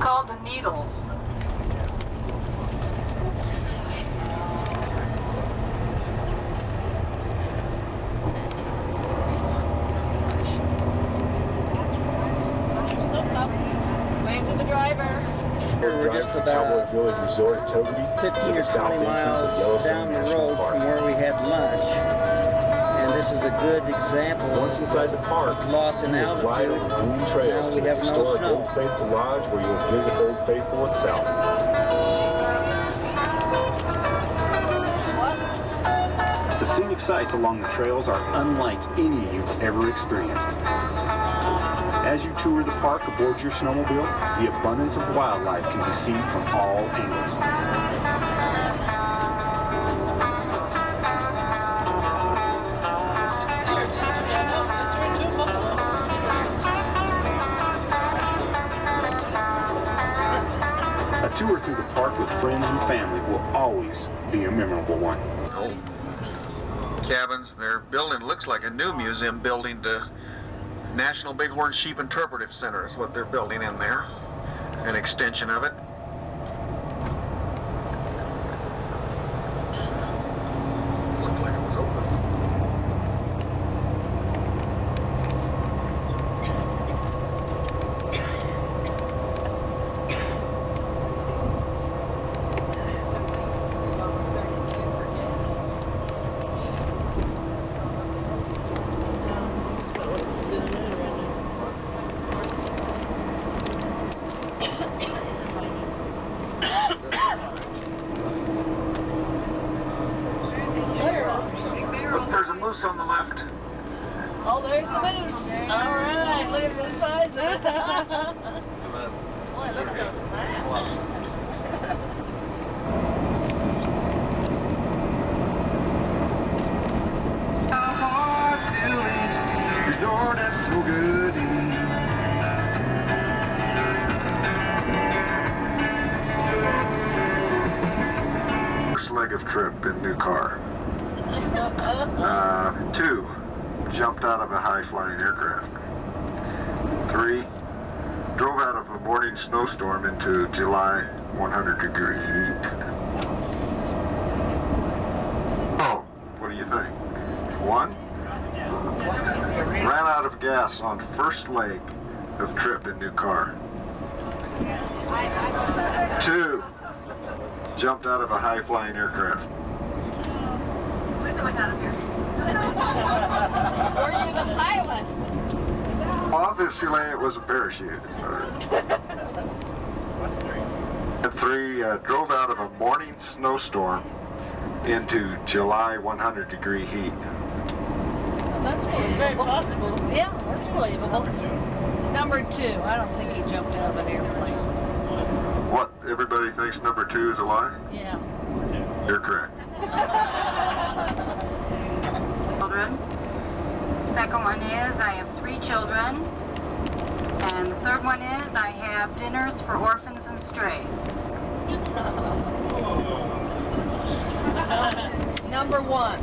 Speaker 17: Called the Needles.
Speaker 8: Wave to the driver.
Speaker 4: We're just about 15 or 20 miles down the road from where we had lunch. And this is a good example.
Speaker 18: Once inside the park,
Speaker 4: loss in altitude.
Speaker 18: Ride on green trails to the historic Old Faithful Lodge, where you'll visit Old Faithful itself. The scenic sights along the trails are unlike any you've ever experienced. As you tour the park aboard your snowmobile, the abundance of wildlife can be seen from all angles. A tour through the park with friends and family will always be a memorable one.
Speaker 1: Cabins, they're building, looks like a new museum building to National Bighorn Sheep Interpretive Center is what they're building in there. An extension of it. Looked like it was open. There's a moose on the left.
Speaker 14: Oh, there's the moose. All right, look at the size of it. Boy, look at those
Speaker 18: Resort at Togudi. First leg of trip in new car. 2, jumped out of a high-flying aircraft. 3, drove out of a morning snowstorm into July 100-degree heat. Oh, what do you think? 1, ran out of gas on first leg of trip in new car. 2, jumped out of a high-flying aircraft.
Speaker 8: Were you the pilot?
Speaker 18: Obviously, it was a parachute. And 3, drove out of a morning snowstorm into July 100-degree heat.
Speaker 14: Well, that's
Speaker 8: very possible.
Speaker 14: Yeah, that's believable. Number 2, I don't think he jumped out of an airplane.
Speaker 18: What, everybody thinks number 2 is a lie?
Speaker 14: Yeah.
Speaker 18: You're correct.
Speaker 12: Children. Second one is I have 3 children. And the third one is I have dinners for orphans and strays.
Speaker 14: Number 1.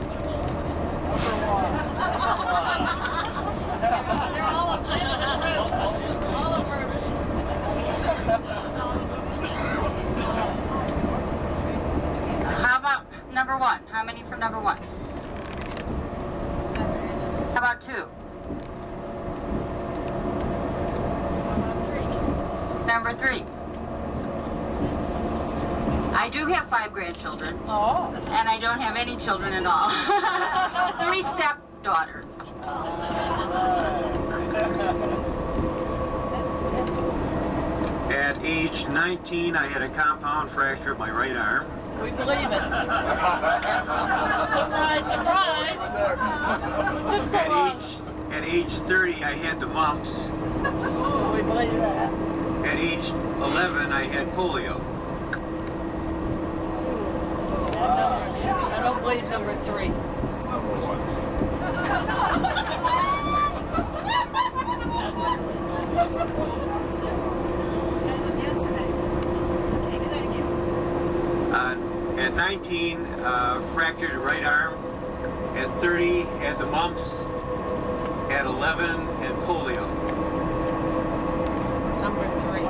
Speaker 14: They're all up there. All over.
Speaker 12: How about number 1? How many for number 1? How about 2? Number 3. I do have 5 grandchildren.
Speaker 14: Oh.
Speaker 12: And I don't have any children at all. 3 stepdaughters.
Speaker 19: At age 19, I had a compound fracture of my right arm.
Speaker 14: We believe it.
Speaker 8: Surprise, surprise. Took so long.
Speaker 19: At age 30, I had the mumps.
Speaker 14: We believe that.
Speaker 19: At age 11, I had polio.
Speaker 14: I don't believe number 3.
Speaker 19: At 19, fractured right arm. At 30, had the mumps. At 11, had polio.
Speaker 14: Number 3.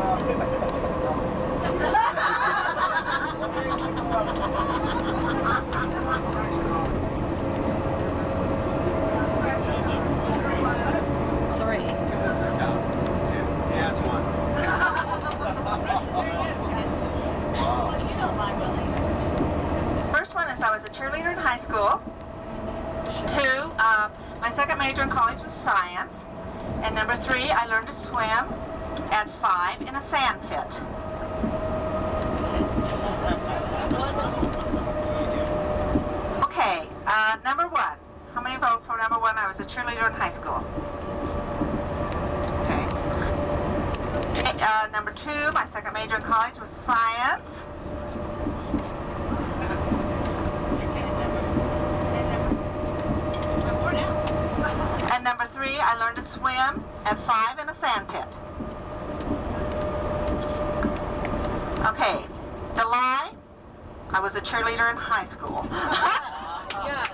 Speaker 19: That's 1.
Speaker 12: First one is I was a cheerleader in high school. 2, my second major in college was science. And number 3, I learned to swim at 5 in a sand pit. Okay, number 1. How many vote for number 1? I was a cheerleader in high school. Okay, Number 2, my second major in college was science. And number 3, I learned to swim at 5 in a sand pit. Okay, the lie, I was a cheerleader in high school.
Speaker 9: Yeah.